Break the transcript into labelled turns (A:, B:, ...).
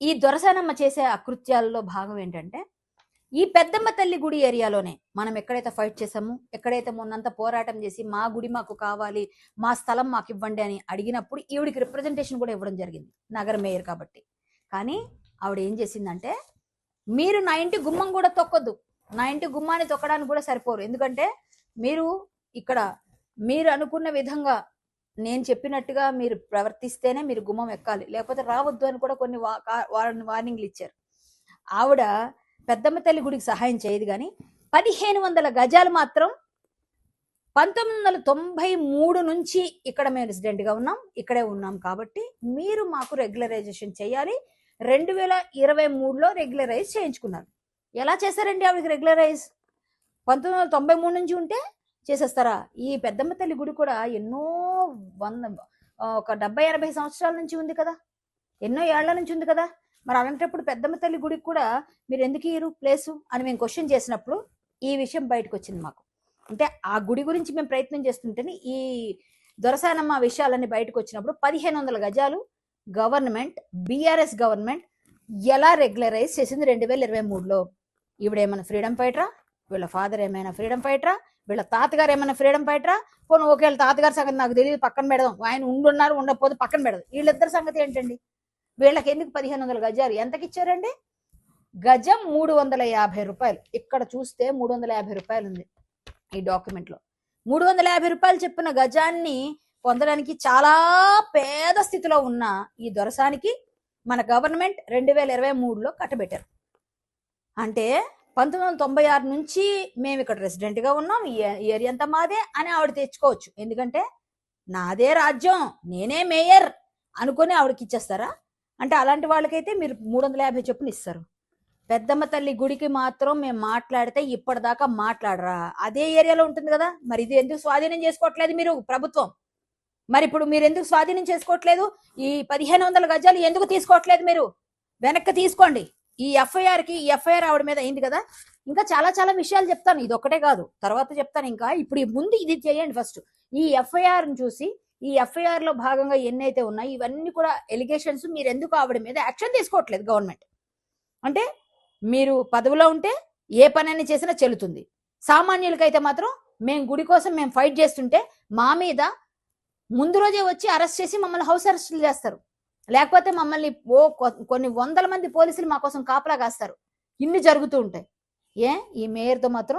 A: ఈ దొరసానమ్మ చేసే అకృత్యాల్లో భాగం ఏంటంటే, ఈ పెద్దమ్మ తల్లి గుడి ఏరియాలోనే మనం ఎక్కడైతే ఫైట్ చేసామో, ఎక్కడైతే మొన్నంతా పోరాటం చేసి మా గుడి మాకు కావాలి, మా స్థలం మాకు ఇవ్వండి అని అడిగినప్పుడు ఈవిడికి రిప్రజెంటేషన్ కూడా ఇవ్వడం జరిగింది, నగర మేయర్ కాబట్టి. కానీ ఆవిడ ఏం చేసిందంటే, మీరు నా ఇంటి గుమ్మం కూడా తొక్కొద్దు, నా ఇంటి గుమ్మాన్ని తొక్కడానికి కూడా సరిపోరు, ఎందుకంటే మీరు ఇక్కడ మీరు అనుకున్న విధంగా నేను చెప్పినట్టుగా మీరు ప్రవర్తిస్తేనే మీరు గుమ్మం ఎక్కాలి, లేకపోతే రావద్దు అని కూడా కొన్ని వార్నింగ్లు ఇచ్చారు. ఆవిడ పెద్దమ్మ తల్లి గుడికి సహాయం చేయదు, కానీ 1500 గజాలు మాత్రం 1993 నుంచి ఇక్కడ మేము రెసిడెంట్గా ఉన్నాం, ఇక్కడే ఉన్నాం, కాబట్టి మీరు మాకు రెగ్యులరైజేషన్ చేయాలి. 2023లో రెగ్యులరైజ్ చేయించుకున్నారు. ఎలా చేశారండి ఆవిడకి రెగ్యులరైజ్? 1993 నుంచి ఉంటే చేసేస్తారా? ఈ పెద్దమ్మ తల్లి గుడి కూడా ఎన్నో ఒక 70-80 సంవత్సరాల నుంచి ఉంది కదా, ఎన్నో ఏళ్ల నుంచి ఉంది కదా. మరి అలాంటప్పుడు పెద్దమ్మ తల్లి గుడికి కూడా మీరు ఎందుకు ఇయ్యరు ప్లేసు అని మేము క్వశ్చన్ చేసినప్పుడు ఈ విషయం బయటకు వచ్చింది మాకు. అంటే ఆ గుడి గురించి మేము ప్రయత్నం చేస్తుంటేనే ఈ దొరసానమ్మ విషయాలన్నీ బయటకు వచ్చినప్పుడు 1500 గజాలు గవర్నమెంట్, బీఆర్ఎస్ గవర్నమెంట్ ఎలా రెగ్యులరైజ్ చేసింది 2023లో. ఈవిడేమైనా ఫ్రీడమ్ ఫైటరా? వీళ్ళ ఫాదర్ ఏమైనా ఫ్రీడమ్ ఫైటరా? వీళ్ళ తాతగారు ఏమైనా ఫ్రీడమ్ ఫైటరా? పోను ఒకవేళ తాతగారి సంగతి నాకు తెలియదు, పక్కన పెడదాం, ఆయన ఉండున్నారు ఉండకపోతే పక్కన పెడదాం, వీళ్ళిద్దరి సంగతి ఏంటండి? వీళ్ళకి ఎందుకు 1500 గజాలు ఎంతకి ఇచ్చారండి? గజం 350 రూపాయలు. ఇక్కడ చూస్తే 350 రూపాయలు ఉంది ఈ డాక్యుమెంట్లో. 350 రూపాయలు చెప్పిన గజాన్ని పొందడానికి చాలా పేద స్థితిలో ఉన్న ఈ దొరసానికి మన గవర్నమెంట్ 2023లో కట్టబెట్టారు. అంటే 1996 నుంచి మేము ఇక్కడ రెసిడెంట్గా ఉన్నాం, ఈ ఏరియా అంతా మాదే అని ఆవిడ తెచ్చుకోవచ్చు, ఎందుకంటే నాదే రాజ్యం, నేనే మేయర్ అనుకుని ఆవిడకి ఇచ్చేస్తారా? అంటే అలాంటి వాళ్ళకైతే మీరు 350 చొప్పున ఇస్తారు. పెద్దమ్మ తల్లి గుడికి మాత్రం మేము మాట్లాడితే ఇప్పటిదాకా మాట్లాడరా? అదే ఏరియాలో ఉంటుంది కదా, మరి ఇది ఎందుకు స్వాధీనం చేసుకోవట్లేదు మీరు ప్రభుత్వం? మరి ఇప్పుడు మీరు ఎందుకు స్వాధీనం చేసుకోవట్లేదు? ఈ 1500 గజాలు ఎందుకు తీసుకోవట్లేదు? మీరు వెనక్కి తీసుకోండి. ఈ ఎఫ్ఐఆర్ ఆవిడ మీద అయింది కదా, ఇంకా చాలా చాలా విషయాలు చెప్తాను, ఇది ఒక్కటే కాదు, తర్వాత చెప్తాను. ఇంకా ఇప్పుడు ముందు ఇది చేయండి ఫస్ట్. ఈ ఎఫ్ఐఆర్ని చూసి ఈ ఎఫ్ఐఆర్ లో భాగంగా ఎన్నైతే ఉన్నాయి ఇవన్నీ కూడా ఎలిగేషన్స్, మీరు ఎందుకు ఆవిడ మీద యాక్షన్ తీసుకోవట్లేదు గవర్నమెంట్? అంటే మీరు పదవిలో ఉంటే ఏ పనైనా చేసినా చెల్లుతుంది, సామాన్యులకైతే మాత్రం మేము గుడి కోసం మేము ఫైట్ చేస్తుంటే మా మీద ముందు రోజే వచ్చి అరెస్ట్ చేసి మమ్మల్ని హౌస్ అరెస్టులు చేస్తారు, లేకపోతే మమ్మల్ని కొన్ని వందల మంది పోలీసులు మా కోసం కాపలా కాస్తారు. ఇన్ని జరుగుతూ ఉంటాయి. ఈ మేయర్తో మాత్రం